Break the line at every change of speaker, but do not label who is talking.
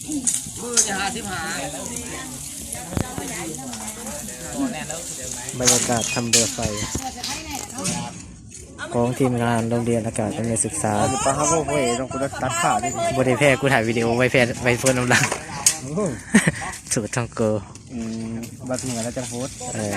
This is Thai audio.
มือจะ55
บรรยากาศทำเรือไฟของทีมงานโรงเรียนอากาศการศึกษา
ปลาฮับโว้ยต้องกูตัดขาดิ
บริแพรกูถ่ายวิดีโอไว้เพื่อนน้ำลังสูตรทองเกอร์
บัดเหนือแล้วจะโพส
เออ